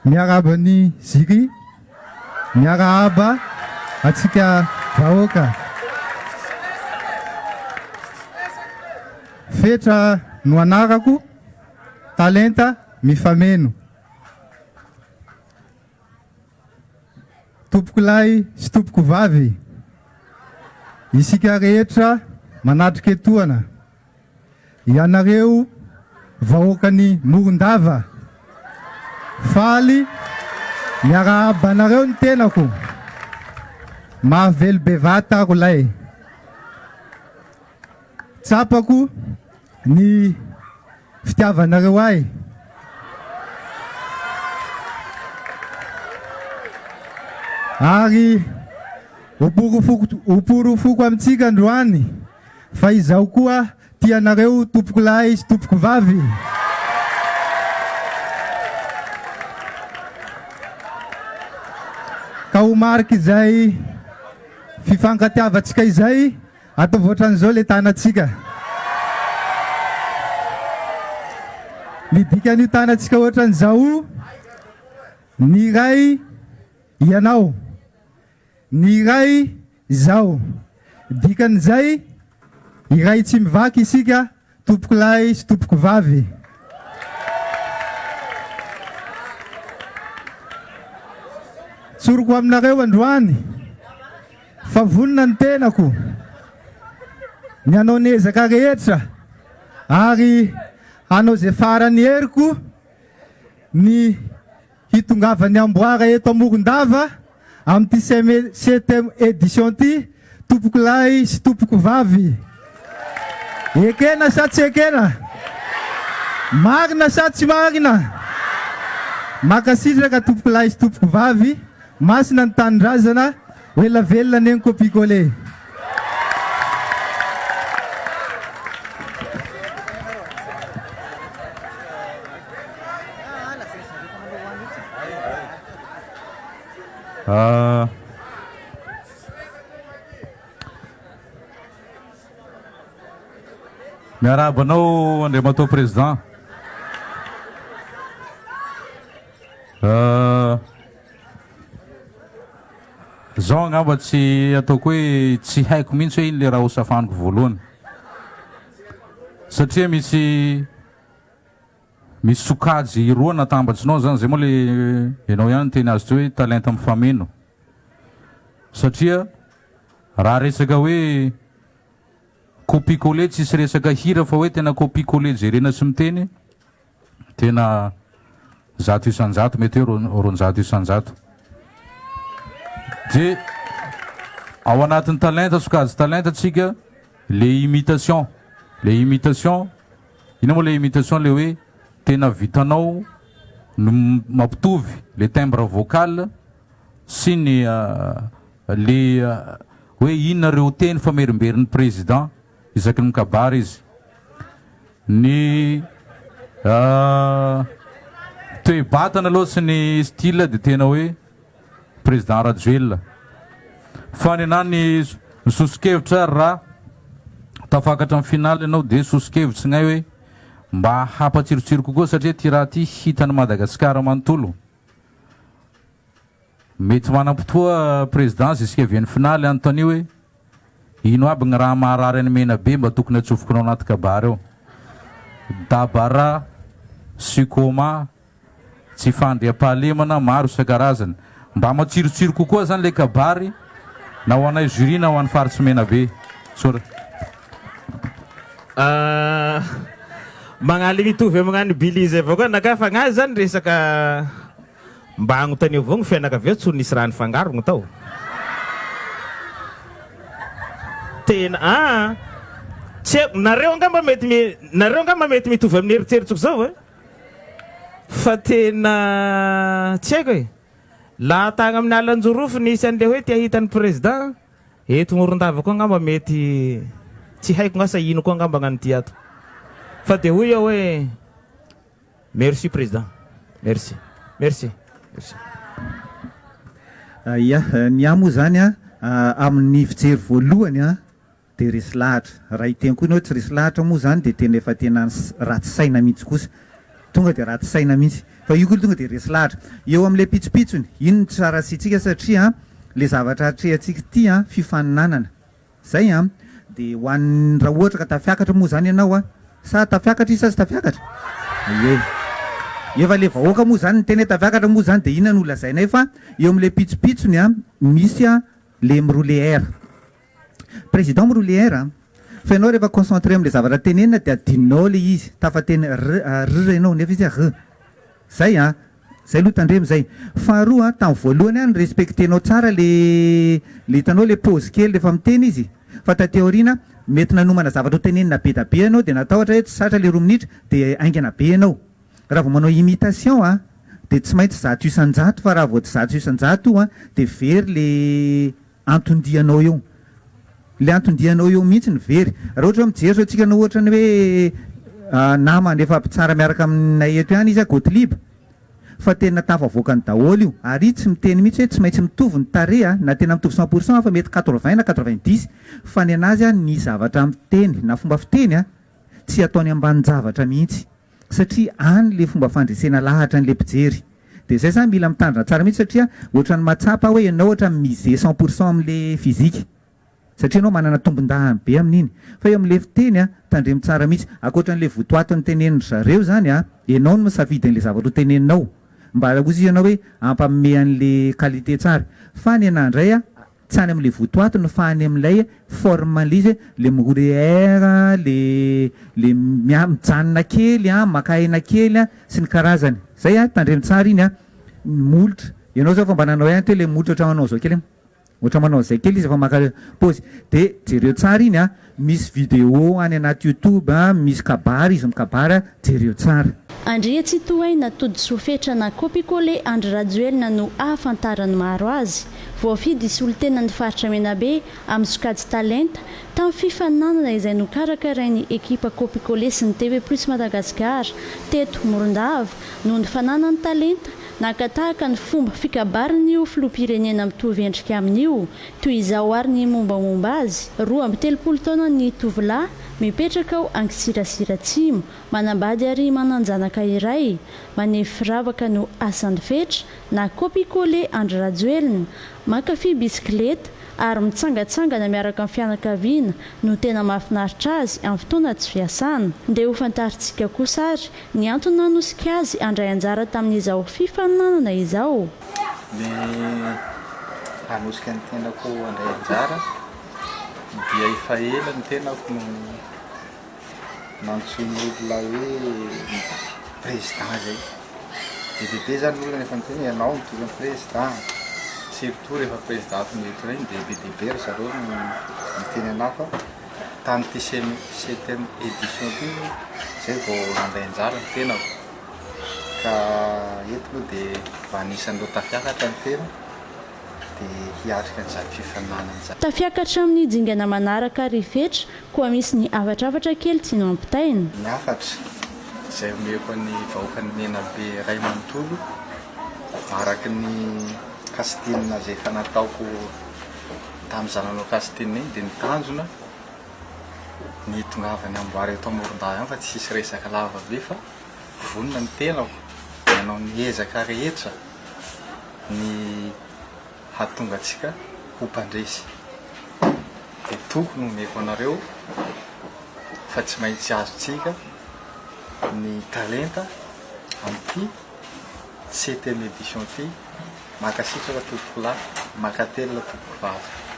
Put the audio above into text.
miaraba ny jury, miaraba atsika vahoaka. Fetra no anarako, talenta mifameno. Tompoko lahy sy tompoko vavy, isika rehetra manatrika etoana. Ianareo vahoakany Morondava, faly miarahaba anareo ny tenako. Mahavelo bevata ako lay. Tsapako ny fitiavanareo ahy. Ary oporofoko amintsika androany fa izaho koa tianareo tompoko lahy sy tompoko vavy. Ka ho mariky izay fifankatiavatsika izay ataovy ohatran'izao le tanatsika. Ny dikan'io tanatsika ohatran'izao, ny iray ianao, ny iray izao. Dikan'izay, iray tsy mivaky isika, tompoko lahy sy tompoko vavy. Tsoroko aminareo androany, fa vonona ny tenako, ny anao nezaka rehetra, ary anao zay farany heriko, ny hitongavany amboara eto Morondava, amin'ty 7e édition ty, tompoko lahy sy tompoko vavy. Ekena sa tsy ekena? Marina sa tsy marina? Makasitraka tompoko lahy sy tompoko vavy, masina ny tanindrazana, ela velona neny kopikole. Miarabanao Andriamatoa Président. Zao angamba tsy ataoko hoe tsy haiko mihitsy hoe ino le raha hosafaniko voalohany. Satria misy sokajy roa natambatsinao zany, zay moa le ianao ihany teny azy ty hoe talenta mifameno. Satria raha resaka hoe copie-coller tsisy resaka hira fa hoe tena copie-coller jerena sy miteny, tena 100 isan-jato, mety hoe 200 isan-jato. De ao anatin'ny talenta, sokajy talenta tsika, le imitation. Le imitation, ina moa le imitation le hoe tena vitanao no mampitovy le timbre vocal sy ny le hoe inona reo teny famerimberin' président isaky ny mikabary izy. Ny toe-batana aloha sy ny style de tena hoe président Rajoelina. Fa ny anahy ny sosokevitra raha tafakatra amin'ny finaly ianao de sosokevitra ngay hoe mba hampatsirotsiro kokoa, satria ty raha ty hitany Madagasikara manontolo. Mety manam-potoa président jusqu'à viany finaly anontany hoe ino aby gny raha maharary any mena be mba tokony atsofokonao anaty kabary ao. Dabara, psychoma, tsy fandriam-pahalemana, maro isan-karazany. Mba matsirotsiro kokoa zany le kabary, na ho anay jury na ho an'ny faritsy mena be. Sora. Magnaly mitovy amin'any Bilizy avao koa nakafa gnazy zany resaka mba agnontany avao gny fianakavia tsy nisy raha nifangarony tao. Tena tsy nareo angamba mety mitovy amin'ny eritseritsiko zao fa tena tsy haiko e. Laha tagna amin'ny Alanjorofo nisy an'le hoe tia hitan'ny président, eto Morondava koa angamba mety tsy haiko ngasa ino koa angamba gn'anoty ato. Fa de hoy aho hoe merci président, merci. Ia, ny ahy moa zany amin'ny fijery voalohany de resy lahatra. Raha iteny koa tsy resy lahatra moa zany de tena efa tena ratsy saina mihitsy kosa. Tonga de ratsy saina mihitsy. fa io koa tonga de resy lahatra eo am'le pitsopitsony ino ny tsara sitsika satria le zavatra atrehantsika ty a fifaninanana zay a de hoan'ny raha ohatra ka tafiakatra moa zany ianao a sa tafiakatra isa azy tafiakatra ie efa le vahoaka moa zany ny tena tafiakatra moa zany de inona no lazainay fa eo am'le pitsopitsony a misy a le miroler président miroler a fa ianao rehefa concentré am'le zavatra tenenina de adinao le izy tafateny r ianao nefa izy r zay a zay aloha tandremo zay faharoa tamin'ny voalohany a ny respectenao tsara le hitanao le pose kely rehefa miteny izy fa tateoriana mety nanomana zavatra ho tenenina be da be ianao de natao ohatra hoe tsy satra le 2 minitra de aingana be ianao raha vao manao imitation a de tsy maintsy zato isan-jato fa raha vao tsy zato isan-jato a de very le antondianao eo le antondianao eo mihitsy ny very raha ohatra hoe mijery sao tsika no ohatra ny hoe namany efa mpitsara miaraka aminay eto ihany izy a Gottlieb fa tena tafavoaka ny daholo io ary tsy miteny mihitsy hoe tsy maintsy mitovy ny tare a na tena mitovy 100% fa mety 80 na 90 fa ny anazy a ny zavatra miteny na fomba fiteny a tsy ataony ambanin-javatra mihitsy satria any le fomba fandresena lahatra n'le mpijery de zay zany mila mitandrina tsara mihitsy satria ohatra ny matsapa hoe ianao ohatra mize 100% am'le fizika satria anao manana tombon-dahany be amin'iny fa eo am'le fiteny a tandremo tsara mihitsy akoatran'le votoatony teneniny zareo zany a ianao no misafidy an'le zavatra ho teneninao mba ozy ianao hoe ampamome an'le qualité tsara fa ny anandray a tsy any am'le votoatony fa any am'ilay formalize le miroler le mijanona kely a makaina kely a sy ny karazany zay a tandremo tsara iny a molotra ianao zao fa mba nanao ihany to le molotra ohatry manao zao kely ohatra manao zay kely izy efa maka pôzy de jereo tsara iny a misy vidéo any anaty YouTube a misy kabary izy mikabary a jereo tsara andria tsy tohay natody sofetra na kopikole Andry Rajoelina no ahafantarany maro azy voafidy isy olo tena ny faritra Menabe amin'ny sokajy talenta tamin'ny fifaninanana izay nokarakarain'ny ekipa kopikole sy ny TV Plus Madagasikara teto Morondava noho ny fananany talenta nakatahaka ny fomba fikabarin'io filoham-pirenena mitovy endrika amin'io toy izao ary ny mombamomba azy 2 taona ny tovolahy mipetraka ao Angisirasira Atsimo manambady ary mananjanaka iray maneho firavaka no asany fetra na kopikole Andry Rajoelina mankafy bisikileta ary mitsangatsangana miaraka amin'ny fianakaviana no tena mahafinaritra azy amin'ny fotoana tsy fiasana dia ho fantaritsika kosa ary ny antony nanosika azy andray anjara tamin'izao fifaninanana izao ny hanosika ny tenako andray anjara dia efa ela ny tenako nantsoiny olona hoe président zay be zany olona nefa nyteny ianao mitovy amin'ny président surtout rehefa président mety regny dia be dehibe ry zareo miteny anao fa tany ty 7e édition ty zay vao nandray anjara ny tenako ka eto aloha dia mba anisan'ireo tafiakatra ny tena dia hiatrika an'izany fifaninanana zany tafiakatra amin'ny dingana manaraka rifetra koa misy ny afatrafatra kely tsy no ampitaina ny afatra izay omeko ny vahoaka ny Menabe ray manontolo araky ny kastinina zay efa nataoko tamin'ny zananao kastinina iny dia nitanjona ny tongavany amboary eto Morondava ihany fa tsy sisy resaka lava be fa vonona ny tenako nanao ny ezaka rehetra ny hahatonga antsika ho mpandresy dia tokony omeko anareo fa tsy maintsy azontsika ny talenta amin'ity 7e édition ty makasitraka tompoko lahy makatelina tompoko vavy